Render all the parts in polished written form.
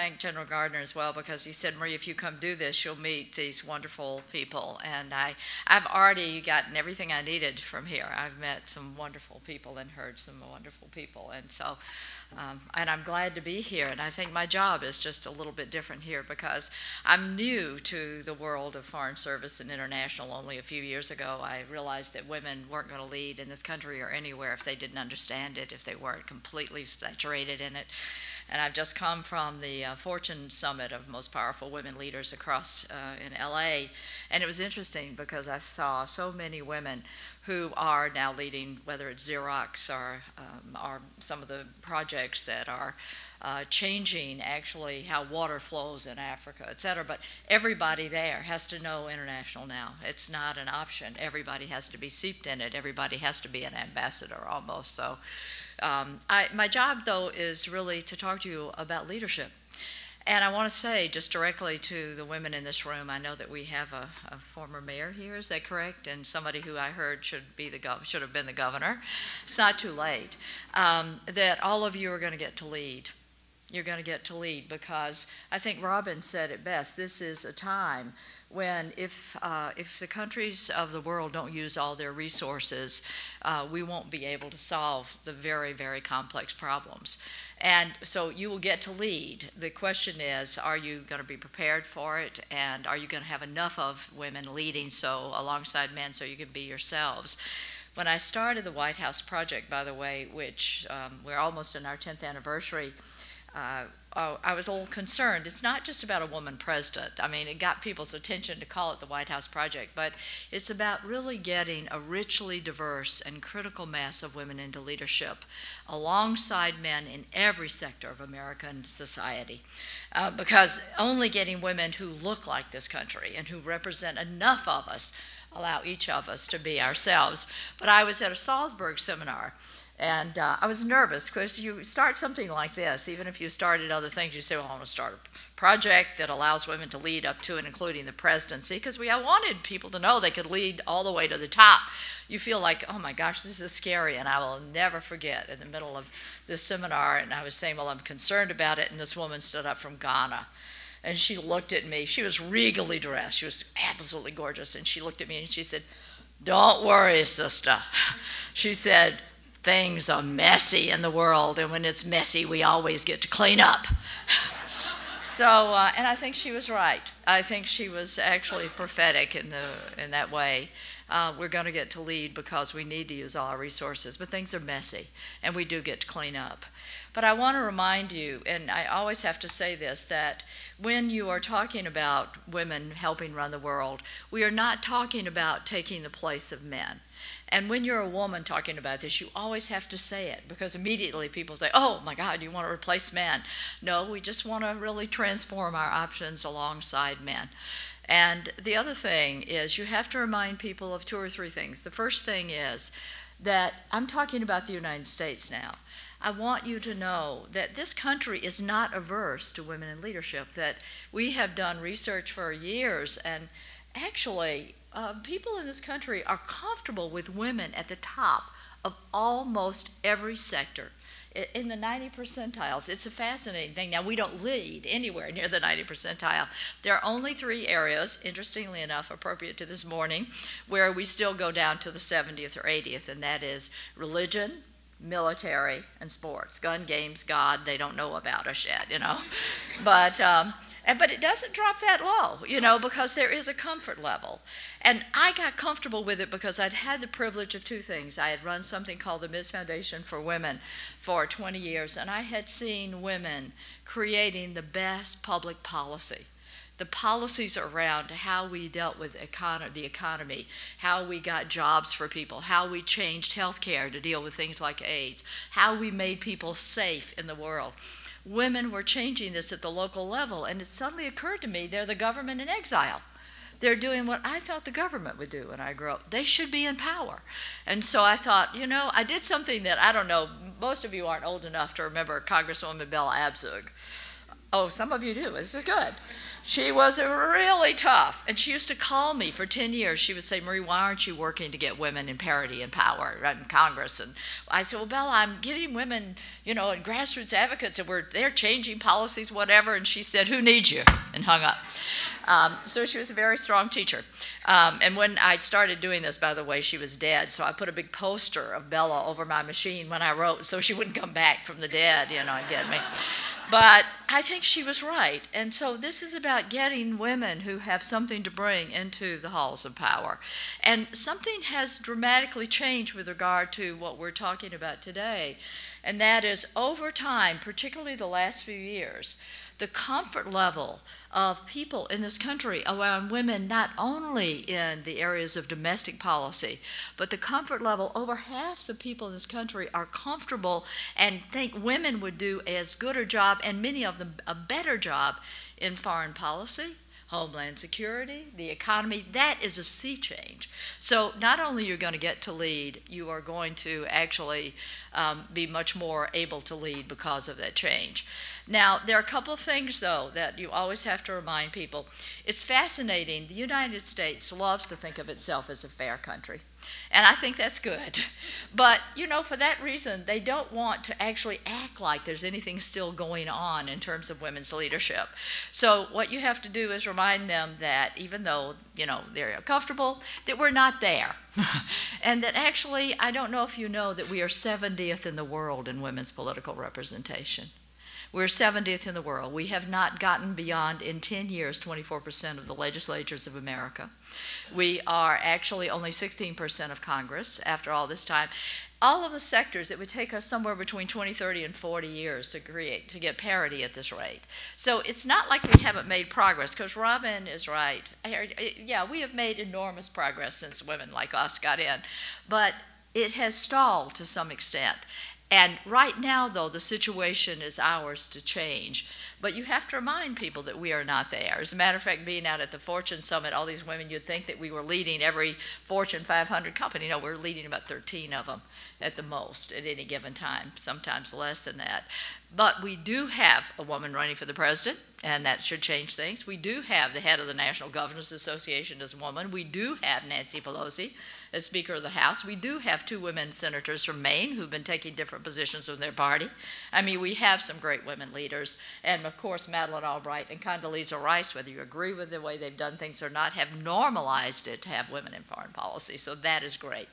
thank General Gardner as well, because he said, Marie, if you come do this, you'll meet these wonderful people. And I've already gotten everything I needed from here. I've met some wonderful people and heard some wonderful people. And so, and I'm glad to be here. And I think my job is just a little bit different here, because I'm new to the world of foreign service and international. Only a few years ago, I realized that women weren't going to lead in this country or anywhere if they didn't understand it, if they weren't completely saturated in it. And I've just come from the Fortune Summit of most powerful women leaders across in LA. And it was interesting because I saw so many women who are now leading, whether it's Xerox or some of the projects that are changing actually how water flows in Africa, et cetera. But everybody there has to know international now. It's not an option. Everybody has to be seeped in it. Everybody has to be an ambassador almost. So my job, though, is really to talk to you about leadership. And I want to say just directly to the women in this room, I know that we have a former mayor here, is that correct? And somebody who I heard should have been the governor. It's not too late. That all of you are going to get to lead. You're going to get to lead, because I think Robin said it best. This is a time when if the countries of the world don't use all their resources, we won't be able to solve the very, very complex problems. And so you will get to lead. The question is, are you going to be prepared for it? And are you going to have enough of women leading alongside men so you can be yourselves? When I started the White House Project, by the way, which we're almost in our 10th anniversary, I was a little concerned. It's not just about a woman president. I mean, it got people's attention to call it the White House Project, but it's about really getting a richly diverse and critical mass of women into leadership alongside men in every sector of American society. Because only getting women who look like this country and who represent enough of us allow each of us to be ourselves. But I was at a Salzburg seminar, and I was nervous, because you start something like this, even if you started other things, you say, well, I want to start a project that allows women to lead up to and including the presidency, because I wanted people to know they could lead all the way to the top. You feel like, oh my gosh, this is scary. And I will never forget, in the middle of this seminar, and I was saying, well, I'm concerned about it, and this woman stood up from Ghana. And she looked at me. She was regally dressed. She was absolutely gorgeous. And she looked at me and she said, don't worry, sister. She said, things are messy in the world, and when it's messy, we always get to clean up. So, and I think she was right. I think she was actually prophetic in that way. We're going to get to lead because we need to use all our resources, but things are messy, and we do get to clean up. But I want to remind you, and I always have to say this, that when you are talking about women helping run the world, we are not talking about taking the place of men. And when you're a woman talking about this, you always have to say it, because immediately people say, oh my God, you want to replace men. No, we just want to really transform our options alongside men. And the other thing is, you have to remind people of 2 or 3 things. The first thing is that I'm talking about the United States now. I want you to know that this country is not averse to women in leadership, that we have done research for years, and actually people in this country are comfortable with women at the top of almost every sector, in the 90 percentiles. It's a fascinating thing. Now, we don't lead anywhere near the 90 percentile. There are only 3 areas, interestingly enough, appropriate to this morning, where we still go down to the 70th or 80th, and that is religion, military, and sports. Gun, games, God, they don't know about us yet, you know. But it doesn't drop that low, you know, because there is a comfort level. And I got comfortable with it because I'd had the privilege of 2 things. I had run something called the Ms. Foundation for Women for 20 years, and I had seen women creating the best public policy. The policies around how we dealt with the economy, how we got jobs for people, how we changed health care to deal with things like AIDS, how we made people safe in the world. Women were changing this at the local level, and it suddenly occurred to me, they're the government in exile. They're doing what I thought the government would do when I grew up. They should be in power. And so I thought, you know, I did something that, I don't know, most of you aren't old enough to remember Congresswoman Bella Abzug. Oh, some of you do. This is good. She was really tough, and she used to call me for 10 years. She would say, Marie, why aren't you working to get women in parity and power in Congress? And I said, well, Bella, I'm giving women, and grassroots advocates, and they're changing policies, whatever. And she said, who needs you? And hung up. So she was a very strong teacher. And when I started doing this, by the way, she was dead. So I put a big poster of Bella over my machine when I wrote so she wouldn't come back from the dead, and get me. But I think she was right. And so this is about getting women who have something to bring into the halls of power. And something has dramatically changed with regard to what we're talking about today. And that is over time, particularly the last few years, the comfort level of people in this country around women, not only in the areas of domestic policy, but the comfort level, over half the people in this country are comfortable and think women would do as good a job, and many of them a better job, in foreign policy, homeland security, the economy. That is a sea change. So not only you're going to get to lead, you are going to actually be much more able to lead because of that change. Now, there are a couple of things, though, that you always have to remind people. It's fascinating. The United States loves to think of itself as a fair country, and I think that's good. But, for that reason, they don't want to actually act like there's anything still going on in terms of women's leadership. So what you have to do is remind them that even though, they're uncomfortable, that we're not there. And that actually, I don't know if you know that we are 70th in the world in women's political representation. We're 70th in the world. We have not gotten beyond, in 10 years, 24% of the legislatures of America. We are actually only 16% of Congress after all this time. All of the sectors, it would take us somewhere between 20, 30, and 40 years to get parity at this rate. So it's not like we haven't made progress, because Robin is right. Yeah, we have made enormous progress since women like us got in, but it has stalled to some extent. And right now, though, the situation is ours to change. But you have to remind people that we are not there. As a matter of fact, being out at the Fortune Summit, all these women, you'd think that we were leading every Fortune 500 company. No, we're leading about 13 of them at the most at any given time, sometimes less than that. But we do have a woman running for the president, and that should change things. We do have the head of the National Governors Association as a woman. We do have Nancy Pelosi as Speaker of the House. We do have 2 women senators from Maine who've been taking different positions in their party. I mean, we have some great women leaders. And of course, Madeleine Albright and Condoleezza Rice, whether you agree with the way they've done things or not, have normalized it to have women in foreign policy. So that is great.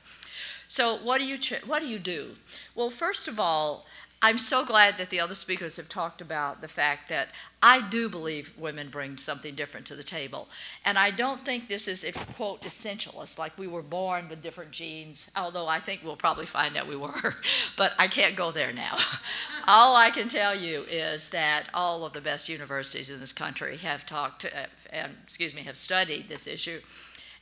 So what do you do? Well, first of all, I'm so glad that the other speakers have talked about the fact that I do believe women bring something different to the table. And I don't think this is, if you quote, essentialist, like we were born with different genes, although I think we'll probably find out we were, but I can't go there now. All I can tell you is that all of the best universities in this country have have studied this issue.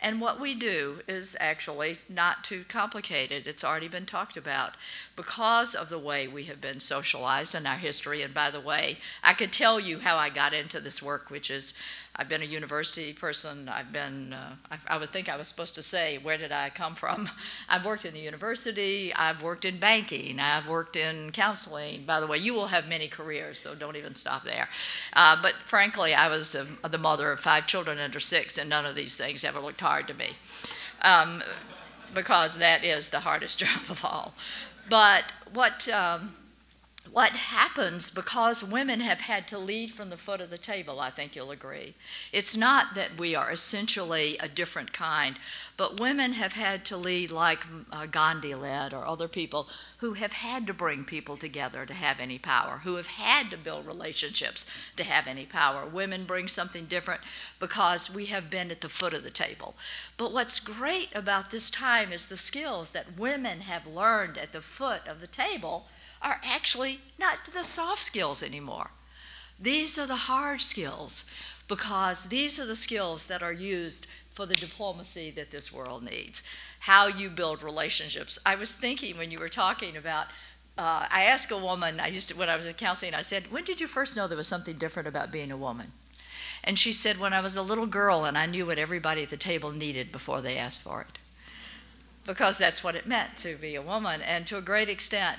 And what we do is actually not too complicated. It's already been talked about because of the way we have been socialized in our history. And by the way, I could tell you how I got into this work, which is I've been a university person. I would think I was supposed to say, where did I come from? I've worked in the university. I've worked in banking. I've worked in counseling. By the way, you will have many careers, so don't even stop there. But frankly, I was the mother of 5 children under 6, and none of these things ever looked hard to me because that is the hardest job of all. But what happens, because women have had to lead from the foot of the table, I think you'll agree. It's not that we are essentially a different kind, but women have had to lead like Gandhi led, or other people who have had to bring people together to have any power, who have had to build relationships to have any power. Women bring something different because we have been at the foot of the table. But what's great about this time is the skills that women have learned at the foot of the table are actually not the soft skills anymore. These are the hard skills, because these are the skills that are used for the diplomacy that this world needs. How you build relationships. I was thinking when you were talking about, I asked a woman, when I was in counseling, I said, when did you first know there was something different about being a woman? And she said, when I was a little girl and I knew what everybody at the table needed before they asked for it. Because that's what it meant to be a woman. And to a great extent,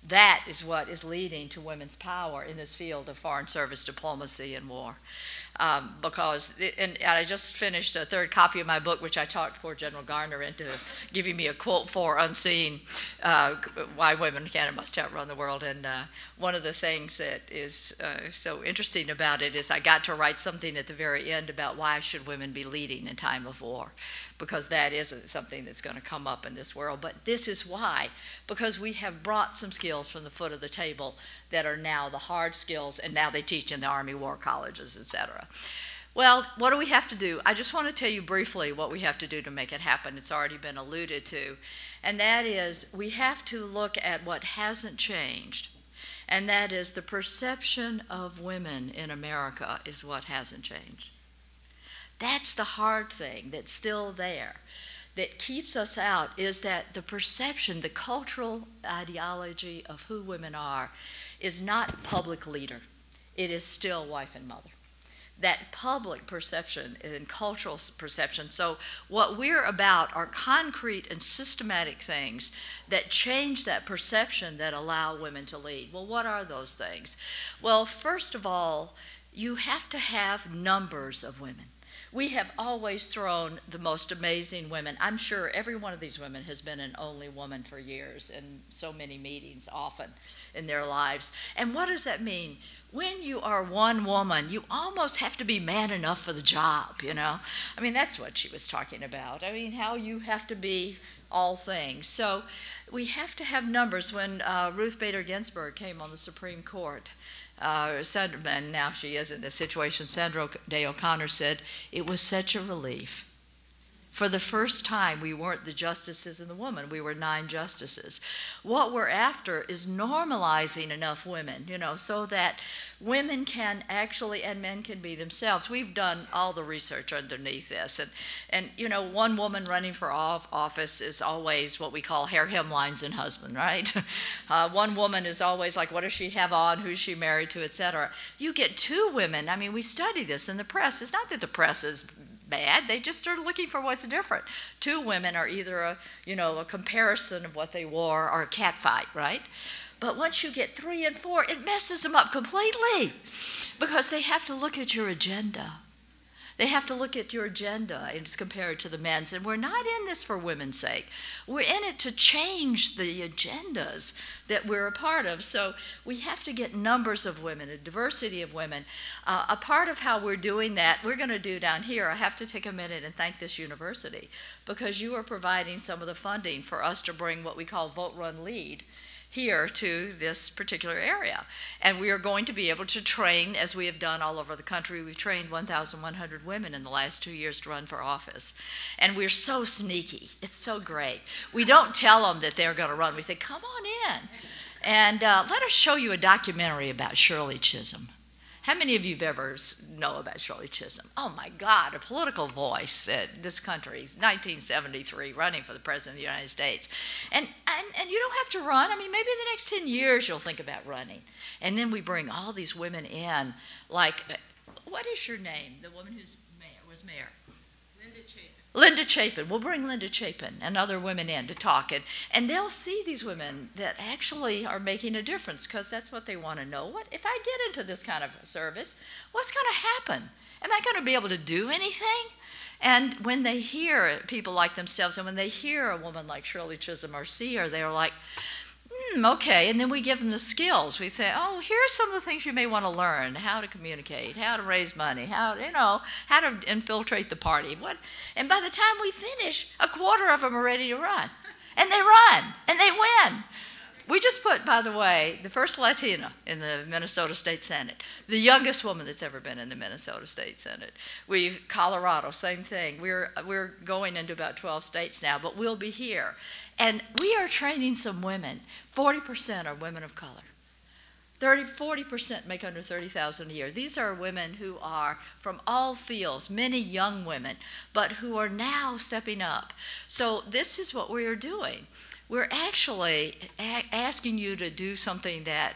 That is what is leading to women's power in this field of foreign service diplomacy and war. And I just finished a third copy of my book, which I talked poor General Garner into giving me a quote for Unseen, Why Women Can and Must Outrun the World. And one of the things that is so interesting about it is I got to write something at the very end about why should women be leading in time of war, because that isn't something that's going to come up in this world. But this is why, because we have brought some skills from the foot of the table that are now the hard skills, and now they teach in the Army War Colleges, etc. Well, what do we have to do? I just want to tell you briefly what we have to do to make it happen. It's already been alluded to, and that is we have to look at what hasn't changed, and that is the perception of women in America is what hasn't changed. That's the hard thing that's still there, that keeps us out, is that the perception, the cultural ideology of who women are is not public leader. It is still wife and mother. That public perception and cultural perception. So what we're about are concrete and systematic things that change that perception that allow women to lead. Well, what are those things? Well, first of all, you have to have numbers of women. We have always thrown the most amazing women. I'm sure every one of these women has been an only woman for years in so many meetings, often in their lives. And what does that mean? When you are one woman, you almost have to be man enough for the job, you know? I mean, that's what she was talking about. I mean, how you have to be all things. So we have to have numbers. When Ruth Bader Ginsburg came on the Supreme Court, and now she is in this situation, Sandra Day O'Connor said, it was such a relief. For the first time, we weren't the justices and the woman. We were 9 justices. What we're after is normalizing enough women, you know, so that women can actually, and men can be themselves. We've done all the research underneath this. And you know, one woman running for office is always what we call hair, hemlines, and husband, right? One woman is always like, what does she have on, who's she married to, etc. You get 2 women. I mean, we study this in the press. It's not that the press is bad. They just started looking for what's different. 2 women are either a comparison of what they wore or a cat fight, right? But once you get 3 and 4, it messes them up completely, because they have to look at your agenda. They have to look at your agenda as compared to the men's. And we're not in this for women's sake. We're in it to change the agendas that we're a part of. So we have to get numbers of women, a diversity of women. A part of how we're doing that, we're going to do down here. I have to take a minute and thank this university, because you are providing some of the funding for us to bring what we call Vote, Run, Lead here to this particular area. And we are going to be able to train, as we have done all over the country. We've trained 1,100 women in the last 2 years to run for office. And we're so sneaky. It's so great. We don't tell them that they're going to run. We say, come on in. And let us show you a documentary about Shirley Chisholm. How many of you have ever know about Shirley Chisholm? Oh my God, a political voice in this country, 1973, running for the President of the United States. And you don't have to run. I mean, maybe in the next 10 years you'll think about running. And then we bring all these women in, like, what is your name? The woman who's was mayor? Linda Chapin. Linda Chapin. We'll bring Linda Chapin and other women in to talk. And they'll see these women that actually are making a difference, because that's what they want to know. What if I get into this kind of service, what's going to happen? Am I going to be able to do anything? And when they hear people like themselves, and when they hear a woman like Shirley Chisholm or see her, they're like, okay. And then we give them the skills. We say, oh, here's some of the things you may want to learn: how to communicate, how to raise money, how to infiltrate the party. And by the time we finish, a quarter of them are ready to run. And they run, and they win. We just put, by the way, the first Latina in the Minnesota State Senate, the youngest woman that's ever been in the Minnesota State Senate. Colorado, same thing. We're going into about 12 states now, but we'll be here. And we are training some women. 40% are women of color. 40% make under $30,000 a year. These are women who are from all fields, many young women, but who are now stepping up. So this is what we are doing. We're actually asking you to do something that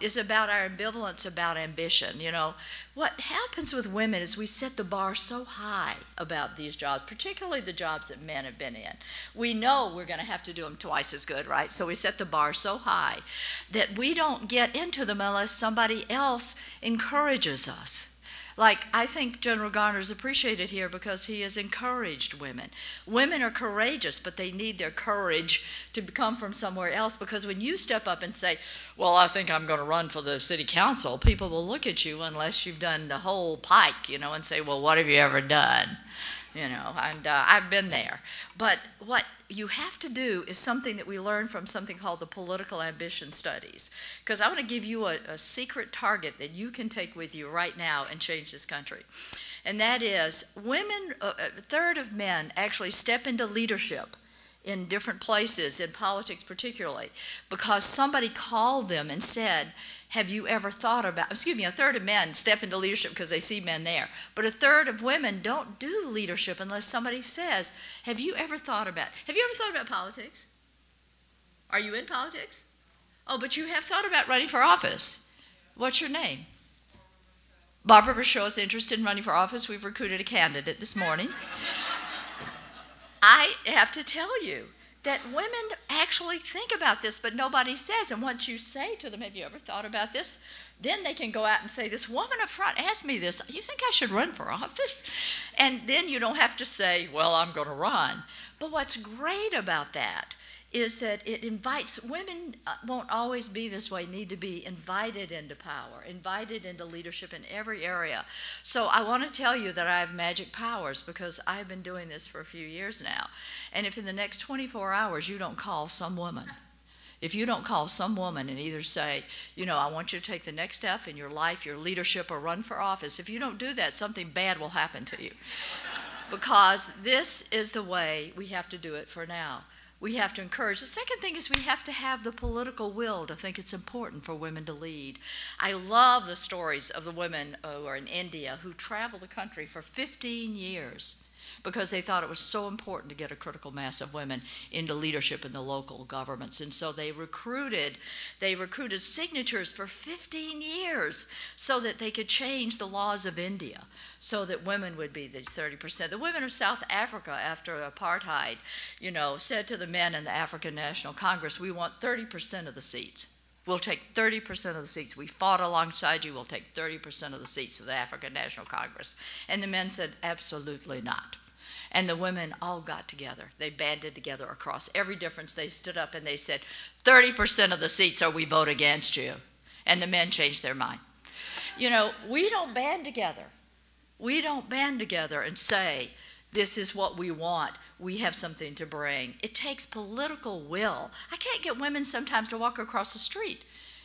is about our ambivalence about ambition. You know, what happens with women is we set the bar so high about these jobs, particularly the jobs that men have been in. We know we're going to have to do them twice as good, right? So we set the bar so high that we don't get into them unless somebody else encourages us. Like, I think General Garner's appreciated here because he has encouraged women. Women are courageous, but they need their courage to come from somewhere else, because when you step up and say, well, I think I'm going to run for the city council, people will look at you unless you've done the whole pike, you know, and say, well, what have you ever done? You know, and I've been there. But what you have to do is something that we learn from something called the political ambition studies. Because I want to give you a secret target that you can take with you right now and change this country. And that is, women, a third of men actually step into leadership in different places, in politics particularly, because somebody called them and said, have you ever thought about, excuse me, a third of men step into leadership because they see men there, but a third of women don't do leadership unless somebody says, have you ever thought about politics? Are you in politics? Oh, but you have thought about running for office. What's your name? Barbara Brasheau is interested in running for office. We've recruited a candidate this morning. I have to tell you that women actually think about this, but nobody says. And once you say to them, have you ever thought about this? Then they can go out and say, this woman up front asked me this. You think I should run for office? And then you don't have to say, well, I'm going to run. But what's great about that is that it invites, women won't always be this way, need to be invited into power, invited into leadership in every area. So I want to tell you that I have magic powers because I've been doing this for a few years now. And if in the next 24 hours you don't call some woman, if you don't call some woman and either say, you know, I want you to take the next step in your life, your leadership, or run for office, if you don't do that, something bad will happen to you. Because this is the way we have to do it for now. We have to encourage. The second thing is we have to have the political will to think it's important for women to lead. I love the stories of the women who are in India who traveled the country for 15 years because they thought it was so important to get a critical mass of women into leadership in the local governments. And so they recruited signatures for 15 years so that they could change the laws of India so that women would be these 30%. The women of South Africa after apartheid, you know, said to the men in the African National Congress, we want 30% of the seats. We'll take 30% of the seats. We fought alongside you. We'll take 30% of the seats of the African National Congress. And the men said, absolutely not. And the women all got together. They banded together across every difference. They stood up and they said, 30% of the seats or we vote against you. And the men changed their mind. You know, we don't band together. We don't band together and say, this is what we want. We have something to bring. It takes political will. I can't get women sometimes to walk across the street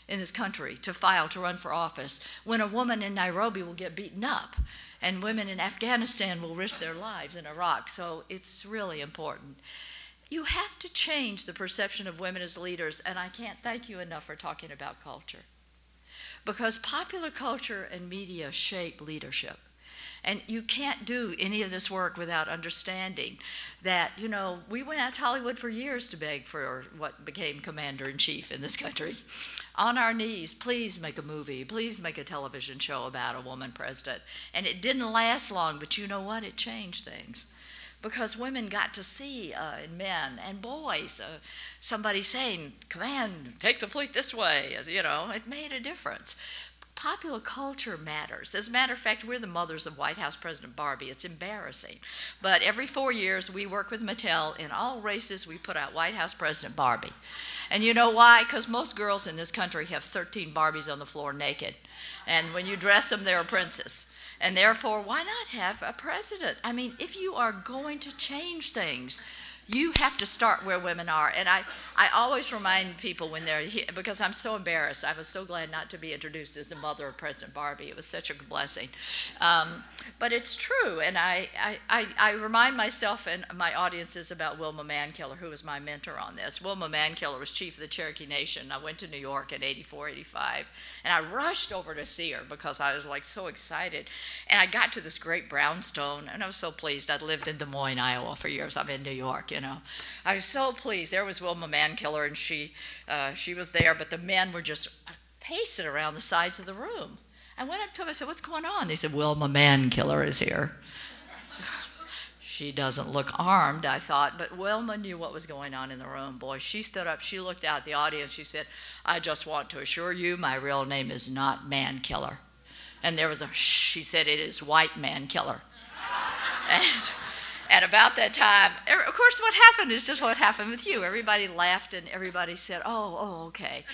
in this country to file to run for office when a woman in Nairobi will get beaten up and women in Afghanistan will risk their lives in Iraq. So it's really important. You have to change the perception of women as leaders, and I can't thank you enough for talking about culture. Because popular culture and media shape leadership. And you can't do any of this work without understanding that, you know, we went out to Hollywood for years to beg for what became commander-in-chief in this country. On our knees, please make a movie, please make a television show about a woman president. And it didn't last long, but you know what? It changed things. Because women got to see in men and boys somebody saying, command, take the fleet this way. You know, it made a difference. Popular culture matters. As a matter of fact, we're the mothers of White House President Barbie. It's embarrassing. But every 4 years, we work with Mattel. In all races, we put out White House President Barbie. And you know why? Because most girls in this country have 13 Barbies on the floor naked. And when you dress them, they're a princess. And therefore, why not have a president? I mean, if you are going to change things, you have to start where women are. And I always remind people when they're here, because I'm so embarrassed. I was so glad not to be introduced as the mother of President Barbie. It was such a blessing. But it's true. And I remind myself and my audiences about Wilma Mankiller, who was my mentor on this. Wilma Mankiller was chief of the Cherokee Nation. I went to New York in '84, '85. And I rushed over to see her because I was like so excited. And I got to this great brownstone, and I was so pleased. I'd lived in Des Moines, Iowa for years. I'm in New York, you know. I was so pleased. There was Wilma Mankiller, and she was there, but the men were just pacing around the sides of the room. I went up to them, I said, what's going on? They said, well, my man killer is here. She doesn't look armed, I thought, but Wilma knew what was going on in the room. Boy, she stood up, she looked out at the audience, she said, I just want to assure you my real name is not man killer. And there was a shh, she said, it is white man killer. And about that time, of course what happened is just what happened with you. Everybody laughed and everybody said, oh, okay.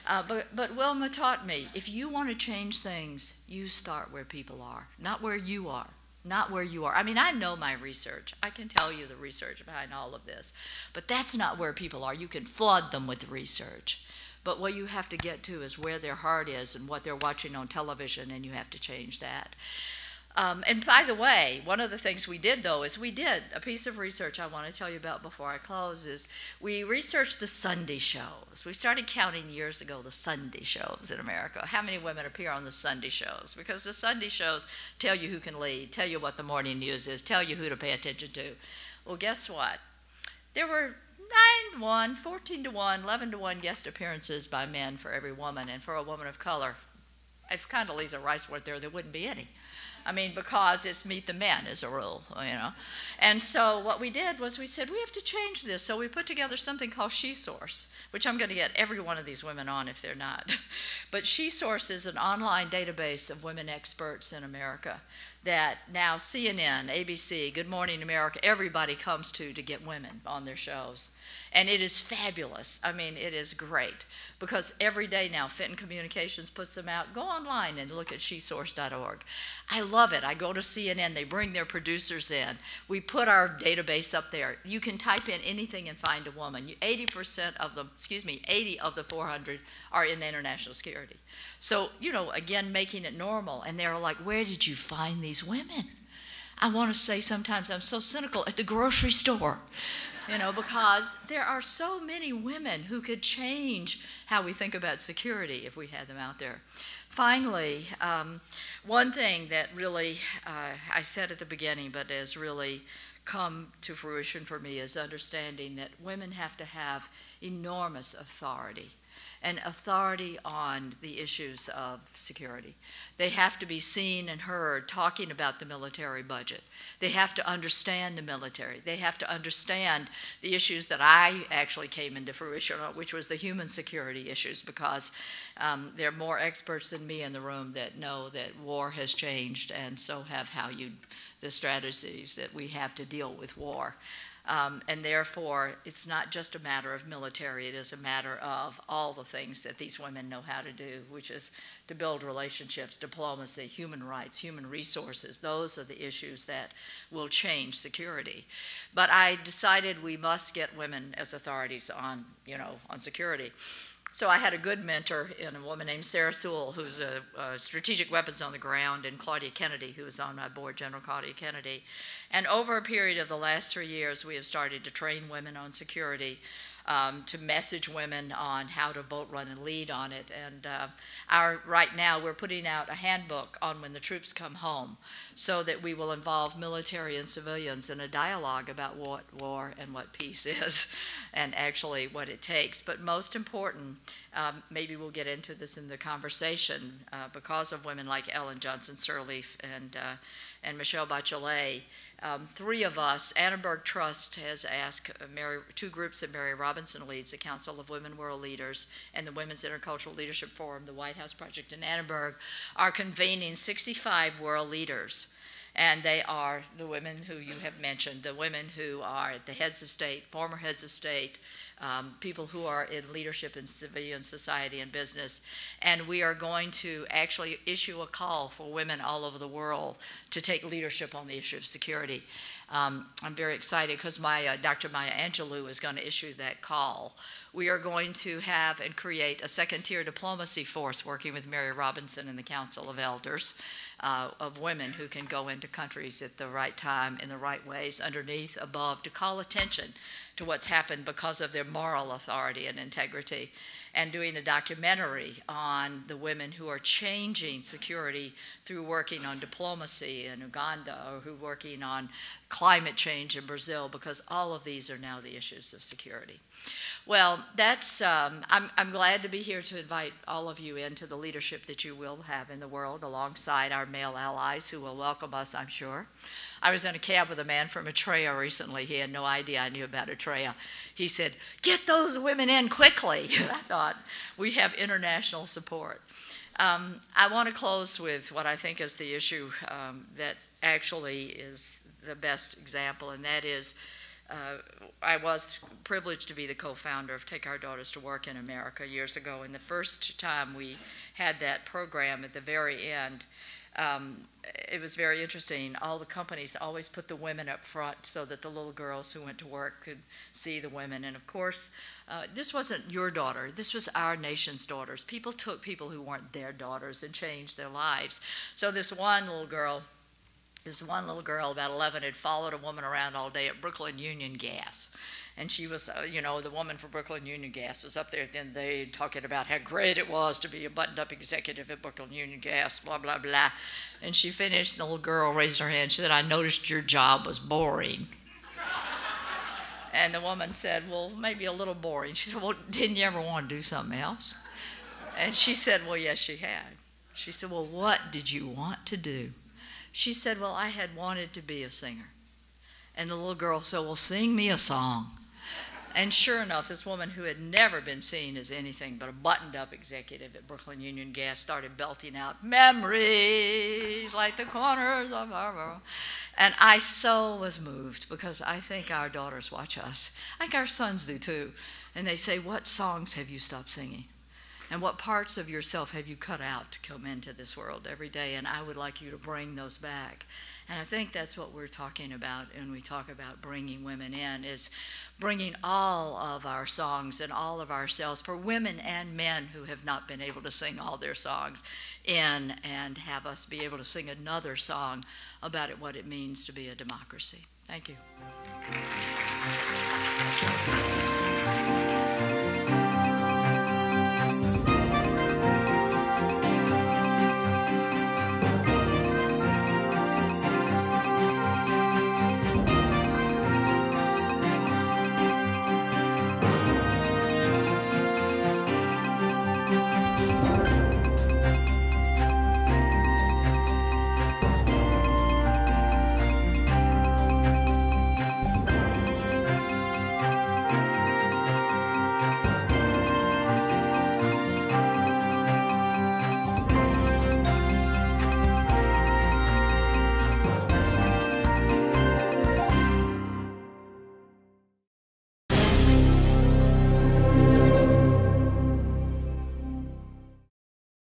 But Wilma taught me, if you want to change things, you start where people are, not where you are. Not where you are. I mean, I know my research. I can tell you the research behind all of this. But that's not where people are. You can flood them with research. But what you have to get to is where their heart is and what they're watching on television, and you have to change that. And by the way, one of the things we did, though, is we did a piece of research I want to tell you about before I close, is we researched the Sunday shows. We started counting years ago the Sunday shows in America. How many women appear on the Sunday shows? Because the Sunday shows tell you who can lead, tell you what the morning news is, tell you who to pay attention to. Well, guess what? There were 9-1, 14-1, 11-1 guest appearances by men for every woman, and for a woman of color, if Condoleezza Rice weren't there wouldn't be any. I mean, because it's meet the men as a rule, you know. And so what we did was we said, we have to change this. So we put together something called SheSource, which I'm going to get every one of these women on if they're not. But SheSource is an online database of women experts in America that now CNN, ABC, Good Morning America, everybody comes to get women on their shows. And it is fabulous. I mean, it is great. Because every day now, Fenton Communications puts them out. Go online and look at shesource.org. I love it. I go to CNN. They bring their producers in. We put our database up there. You can type in anything and find a woman. 80% of them, 80 of the 400 are in international security. So, you know, again, making it normal. And they're like, where did you find these women? I want to say sometimes I'm so cynical, at the grocery store. You know, because there are so many women who could change how we think about security if we had them out there. Finally, one thing that really, I said at the beginning, but has really come to fruition for me is understanding that women have to have enormous authority, and authority on the issues of security. They have to be seen and heard talking about the military budget. They have to understand the military. They have to understand the issues that I actually came into fruition on, which was the human security issues, because there are more experts than me in the room that know that war has changed, and so have the strategies that we have to deal with war. And therefore, it's not just a matter of military, it is a matter of all the things that these women know how to do, which is to build relationships, diplomacy, human rights, human resources. Those are the issues that will change security. But I decided we must get women as authorities on, on security. So I had a good mentor in a woman named Sarah Sewell, who's a strategic weapons on the ground, and Claudia Kennedy, who was on my board, General Claudia Kennedy. And over a period of the last 3 years, we have started to train women on security, to message women on how to vote, run, and lead on it. And right now, we're putting out a handbook on when the troops come home, so that we will involve military and civilians in a dialogue about what war and what peace is, and actually what it takes. But most important, maybe we'll get into this in the conversation, because of women like Ellen Johnson Sirleaf and Michelle Bachelet. 3 of us, Annenberg Trust has asked 2 groups that Mary Robinson leads, the Council of Women World Leaders and the Women's Intercultural Leadership Forum, the White House Project in Annenberg, are convening 65 world leaders. And they are the women who you have mentioned, the women who are the heads of state, former heads of state, people who are in leadership in civilian society and business. And we are going to actually issue a call for women all over the world to take leadership on the issue of security. I'm very excited because Dr. Maya Angelou is going to issue that call. We are going to have and create a second-tier diplomacy force working with Mary Robinson and the Council of Elders, of women who can go into countries at the right time, in the right ways, underneath, above, to call attention to what's happened because of their moral authority and integrity. and doing a documentary on the women who are changing security through working on diplomacy in Uganda, or who are working on climate change in Brazil, because all of these are now the issues of security. Well, that's, I'm glad to be here to invite all of you into the leadership that you will have in the world alongside our male allies who will welcome us, I'm sure. I was in a cab with a man from Eritrea recently. He had no idea I knew about Eritrea. He said, "Get those women in quickly." And I thought, we have international support. I want to close with what I think is the issue that actually is the best example, and that is I was privileged to be the co-founder of Take Our Daughters to Work in America years ago, and the first time we had that program at the very end, it was very interesting. All the companies always put the women up front so that the little girls who went to work could see the women. And of course, this wasn't your daughter. This was our nation's daughters. People took people who weren't their daughters and changed their lives. So this one little girl, about 11, had followed a woman around all day at Brooklyn Union Gas. And she was, you know, the woman for Brooklyn Union Gas was up there at the end of the day talking about how great it was to be a buttoned-up executive at Brooklyn Union Gas, blah, blah, blah. And she finished, and the little girl raised her hand. She said, "I noticed your job was boring." And the woman said, "Well, maybe a little boring." She said, "Well, didn't you ever want to do something else?" And she said, "Well, yes, she had." She said, "Well, what did you want to do?" She said, "Well, I had wanted to be a singer." And the little girl said, "Well, sing me a song." And sure enough, this woman who had never been seen as anything but a buttoned-up executive at Brooklyn Union Gas started belting out, "Memories like the corners of our world." And I so was moved, because I think our daughters watch us. I think our sons do too. And they say, "What songs have you stopped singing? And what parts of yourself have you cut out to come into this world every day?" And I would like you to bring those back. And I think that's what we're talking about when we talk about bringing women in, is bringing all of our songs and all of ourselves, for women and men who have not been able to sing all their songs, in, and have us be able to sing another song about what it means to be a democracy. Thank you.